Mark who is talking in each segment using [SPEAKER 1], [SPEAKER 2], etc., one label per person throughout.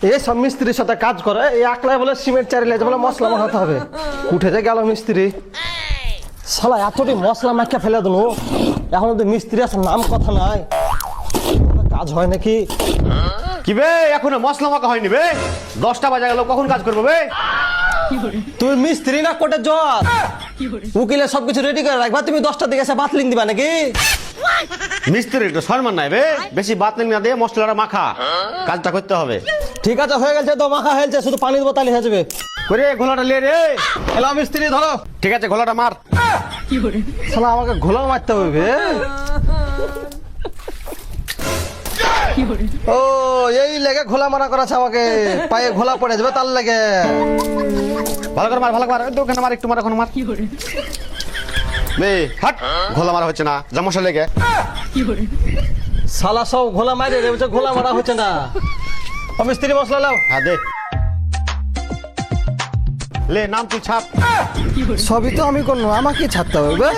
[SPEAKER 1] এই সব মিস্ত্রির সাথে কাজ করে, এই একলাই বলে সিমেন্ট চারি লেজে বলে মশলা মাখাতে হবে। উঠে যে গেল মিস্ত্রি, শালা এতটি মশলা মাখা ফেলে দিল, এখন তো মিস্ত্রি আছে নাম কথা নাই, কাজ হয় নাকি?
[SPEAKER 2] কি বে এখনো মশলা মাখা হয়নি বে? 10টা বাজে গেল, কখন কাজ করবো বে?
[SPEAKER 1] তুমি মিস্ত্রি না কোটে জজ, উকিলে সবকিছু রেডি করে রাখবা, তুমি 10টার দিকে এসে বাতলিং দিবা নাকি?
[SPEAKER 2] মিস্ত্রির একটু সম্মান নাই বে, বেশি বাতলিং না দিয়ে মশলাটা মাখা, কাজটা করতে হবে।
[SPEAKER 1] ঠিক আছে হয়ে গেছে তো, মাখা হয়েছে, শুধু পানির বোতলে হয়ে যাবে।
[SPEAKER 2] করে ঘোলাটা লে রে।
[SPEAKER 1] এলা মিস্ত্রি ধরো।
[SPEAKER 2] ঠিক আছে ঘোলাটা মার।
[SPEAKER 1] শালা আমাকে ঘোলাও মারতে হবে। ও এই লেগে ঘোলা মারা করাছে আমাকে, পায়ে ঘোলা পড়ে যাবে তার লেগে।
[SPEAKER 2] ভালো করে মার, ভালো করে মার, ওখানে মার, একটু মার, এখন মার। বে হাট, ঘোলা মারা হচ্ছে না, যা মশলা লেগে।
[SPEAKER 1] শালা সব ঘোলা মারে রে, বলছে ঘোলা মারা হচ্ছে না। ও মিস্ত্রি মশলা লাও।
[SPEAKER 2] হ্যাঁ দে, লে নাম তুই ছাপ।
[SPEAKER 1] সবই তো আমি করবো, আমাকে ছাড়তে হবে।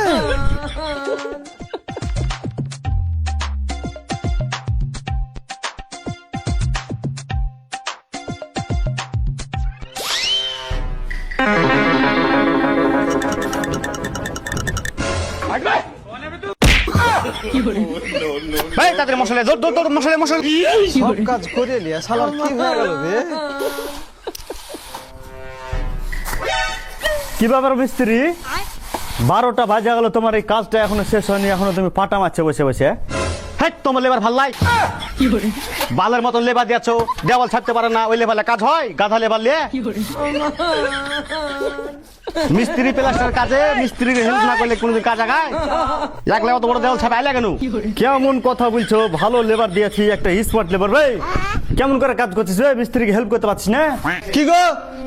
[SPEAKER 2] এই তাদের মশলা দৌড় দৌড় দৌড়, মশলা মশলা।
[SPEAKER 1] সব কাজ করে লিয়া শালার কি হয়ে গেল বে?
[SPEAKER 3] কি ব্যাপার মিস্ত্রি, 12টা বাজে গেল, তোমার এই কাজটা এখনো শেষ হয়নি, এখনো তুমি পাটা মারছো বসে বসে।
[SPEAKER 2] হ্যাঁ তোমার লেবার ভাল লাই, বালের মতন লেবার দিয়েছো, দেওয়াল ছাড়তে পারে না, ওই লেবারে কাজ হয়? গাধা লেবার লিয়ে মিস্ত্রি প্লাস্টার কাজে মিস্ত্রির হেল্প না করলে কোনোদিন কাজ আগায়? একলা অত বড় দেওয়াল ছাপে আইলা কেন?
[SPEAKER 3] কেমন কথা বলছো, ভালো লেবার দিয়েছি, একটা স্মার্ট লেবার ভাই, কেমন করে কাজ করছিস রে? মিস্ত্রিকে হেল্প করতে পারছিস না?
[SPEAKER 1] কি গো,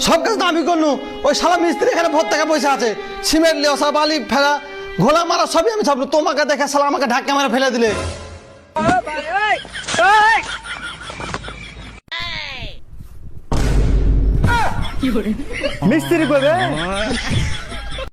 [SPEAKER 1] সব কাজ তো আমি করনু, ওই শালা মিস্ত্রি এখানে ভর টাকা পয়সা আছে, সিমেন্ট লিও সব, বালি ফেলা, ঘোলা মারা সবই আমি ছাপলো, তোমাকে দেখে শালা আমাকে ধাক্কা মেরে ফেলে দিলে।
[SPEAKER 3] মিস্ত্রি করবে